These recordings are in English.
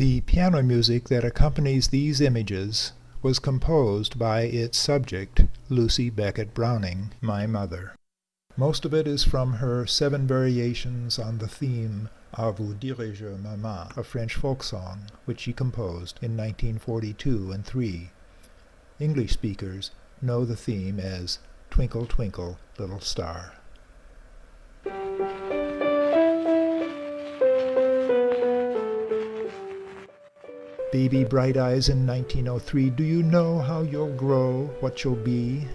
The piano music that accompanies these images was composed by its subject, Lucy Beckett Browning, my mother. Most of it is from her 7 variations on the theme À vous diriger, Maman, a French folk song, which she composed in 1942 and 3. English speakers know the theme as Twinkle, Twinkle, Little Star. Baby Bright Eyes in 1903, do you know how you'll grow, what you'll be?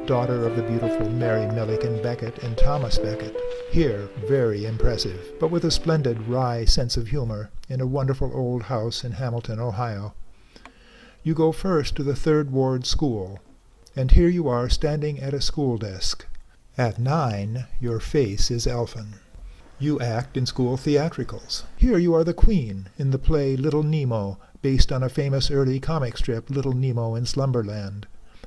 Daughter of the beautiful Mary Milliken Beckett and Thomas Beckett. Here, very impressive, but with a splendid wry sense of humor, in a wonderful old house in Hamilton, Ohio. You go first to the 3rd Ward School, and here you are standing at a school desk. At 9, your face is elfin. You act in school theatricals. Here you are the queen in the play Little Nemo, based on a famous early comic strip, Little Nemo in Slumberland.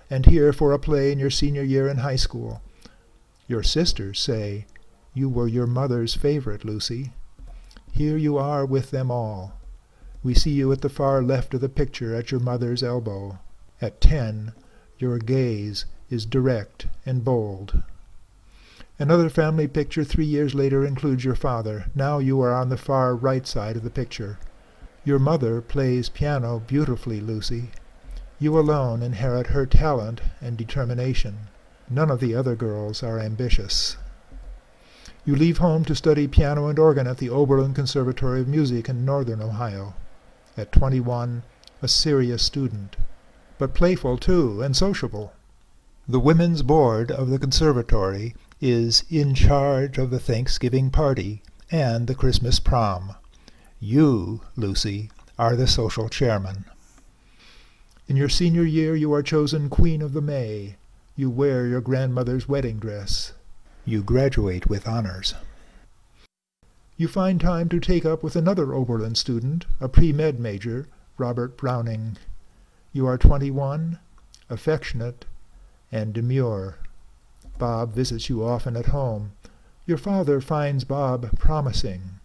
And here for a play in your senior year in high school. Your sisters say, "You were your mother's favorite, Lucy." Here you are with them all. We see you at the far left of the picture at your mother's elbow. At 10, your gaze is direct and bold. Another family picture 3 years later includes your father. Now you are on the far right side of the picture. Your mother plays piano beautifully, Lucy. You alone inherit her talent and determination. None of the other girls are ambitious. You leave home to study piano and organ at the Oberlin Conservatory of Music in northern Ohio. At 21, a serious student, but playful too and sociable. The Women's Board of the Conservatory is in charge of the Thanksgiving party and the Christmas prom. You, Lucy, are the social chairman. In your senior year you are chosen Queen of the May. You wear your grandmother's wedding dress. You graduate with honors. You find time to take up with another Oberlin student, a pre-med major, Robert Browning. You are 21, affectionate, and demure. Bob visits you often at home. Your father finds Bob promising,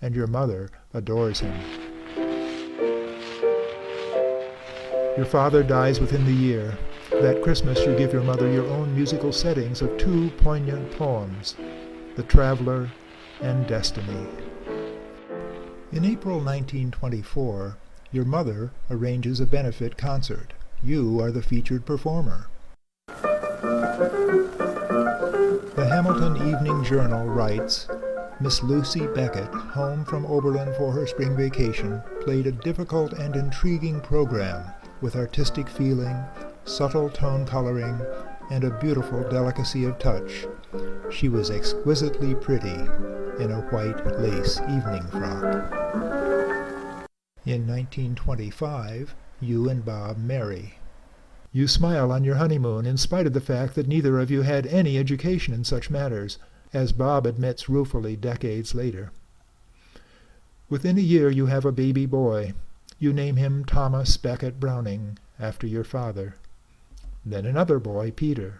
and your mother adores him. Your father dies within the year. That Christmas you give your mother your own musical settings of 2 poignant poems, The Traveler and Destiny. In April 1924, your mother arranges a benefit concert. You are the featured performer. The Hamilton Evening Journal writes, Miss Lucy Beckett, home from Oberlin for her spring vacation, played a difficult and intriguing program with artistic feeling, subtle tone coloring, and a beautiful delicacy of touch. She was exquisitely pretty in a white lace evening frock. In 1925, you and Bob marry. You smile on your honeymoon in spite of the fact that neither of you had any education in such matters, as Bob admits ruefully decades later. Within a year you have a baby boy. You name him Thomas Beckett Browning, after your father. Then another boy, Peter.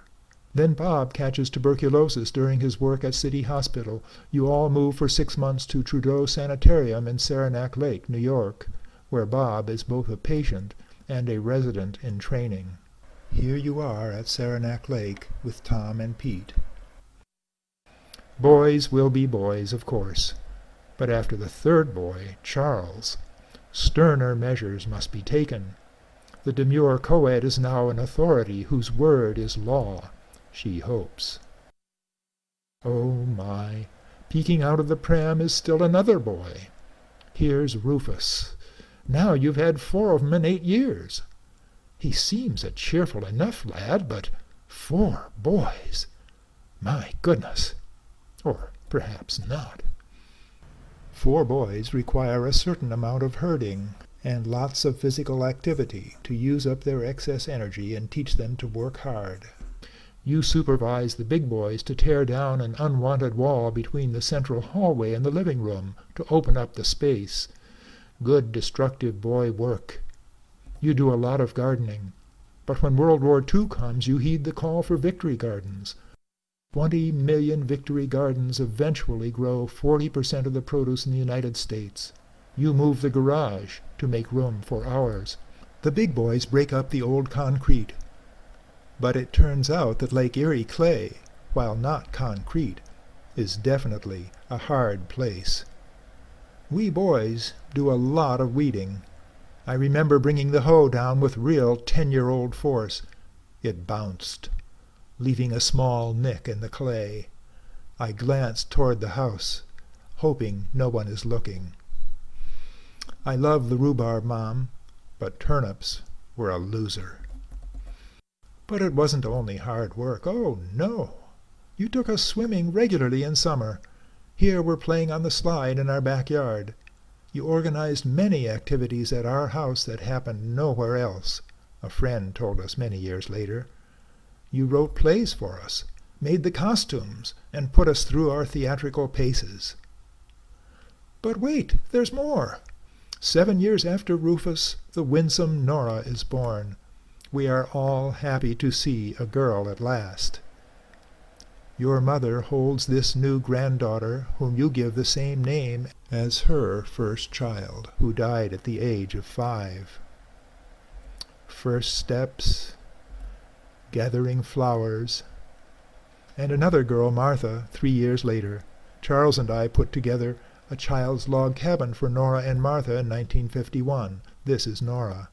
Then Bob catches tuberculosis during his work at City Hospital. You all move for 6 months to Trudeau Sanitarium in Saranac Lake, New York, where Bob is both a patient and a resident in training. Here you are at Saranac Lake with Tom and Pete. Boys will be boys, of course, but after the 3rd boy, Charles, sterner measures must be taken. The demure co-ed is now an authority whose word is law, she hopes. Oh my, peeking out of the pram is still another boy. Here's Rufus. Now you've had 4 of 'em in 8 years. He seems a cheerful enough lad, but 4 boys. My goodness. Or perhaps not. 4 boys require a certain amount of herding and lots of physical activity to use up their excess energy and teach them to work hard. You supervise the big boys to tear down an unwanted wall between the central hallway and the living room to open up the space. Good destructive boy work. You do a lot of gardening, but when World War II comes you heed the call for victory gardens. 20 million victory gardens eventually grow 40% of the produce in the United States. You move the garage to make room for ours. The big boys break up the old concrete. But it turns out that Lake Erie clay, while not concrete, is definitely a hard place. We boys do a lot of weeding. I remember bringing the hoe down with real 10-year-old force. It bounced, leaving a small nick in the clay. I glanced toward the house, hoping no one is looking. I love the rhubarb, Mom, but turnips were a loser. But it wasn't only hard work. Oh, no! You took us swimming regularly in summer. Here we're playing on the slide in our backyard. You organized many activities at our house that happened nowhere else, a friend told us many years later. You wrote plays for us, made the costumes, and put us through our theatrical paces. But wait, there's more. 7 years after Rufus, the winsome Nora is born. We are all happy to see a girl at last. Your mother holds this new granddaughter, whom you give the same name as her first child, who died at the age of 5. First steps, gathering flowers, and another girl, Martha, 3 years later. Charles and I put together a child's log cabin for Nora and Martha in 1951. This is Nora.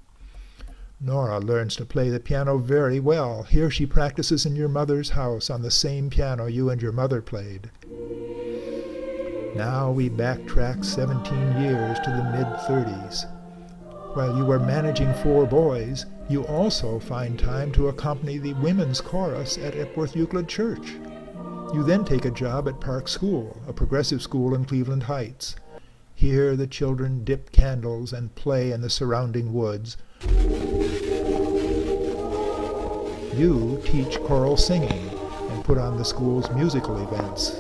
Nora learns to play the piano very well. Here she practices in your mother's house on the same piano you and your mother played. Now we backtrack 17 years to the mid-30s. While you are managing 4 boys, you also find time to accompany the women's chorus at Epworth Euclid Church. You then take a job at Park School, a progressive school in Cleveland Heights. Here the children dip candles and play in the surrounding woods. You teach choral singing and put on the school's musical events.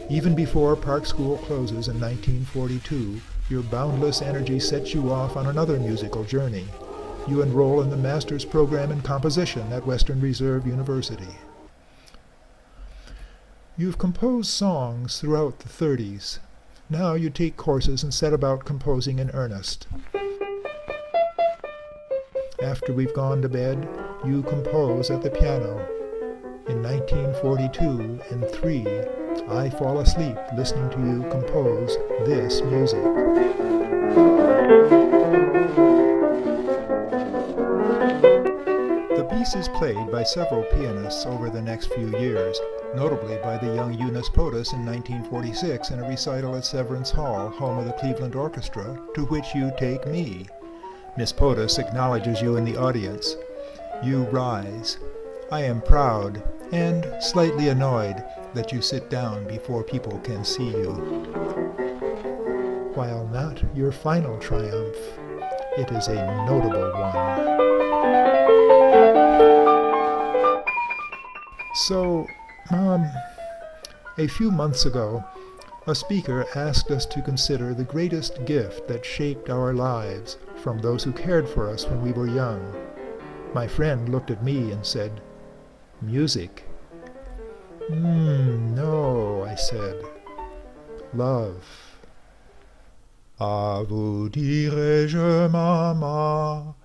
Even before Park School closes in 1942, your boundless energy sets you off on another musical journey. You enroll in the master's program in composition at Western Reserve University. You've composed songs throughout the 30s. Now you take courses and set about composing in earnest. After we've gone to bed, you compose at the piano. In 1942 and 3, I fall asleep listening to you compose this music. The piece is played by several pianists over the next few years, notably by the young Eunice Potus in 1946 in a recital at Severance Hall, home of the Cleveland Orchestra, to which you take me. Miss Potus acknowledges you in the audience. You rise. I am proud and slightly annoyed that you sit down before people can see you. While not your final triumph, it is a notable one. So, Mom, a few months ago, a speaker asked us to consider the greatest gift that shaped our lives from those who cared for us when we were young. My friend looked at me and said, "Music." No, I said. Love. À vous dirai-je, Mama,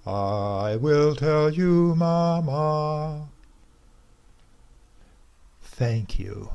I will tell you, Mama. Thank you.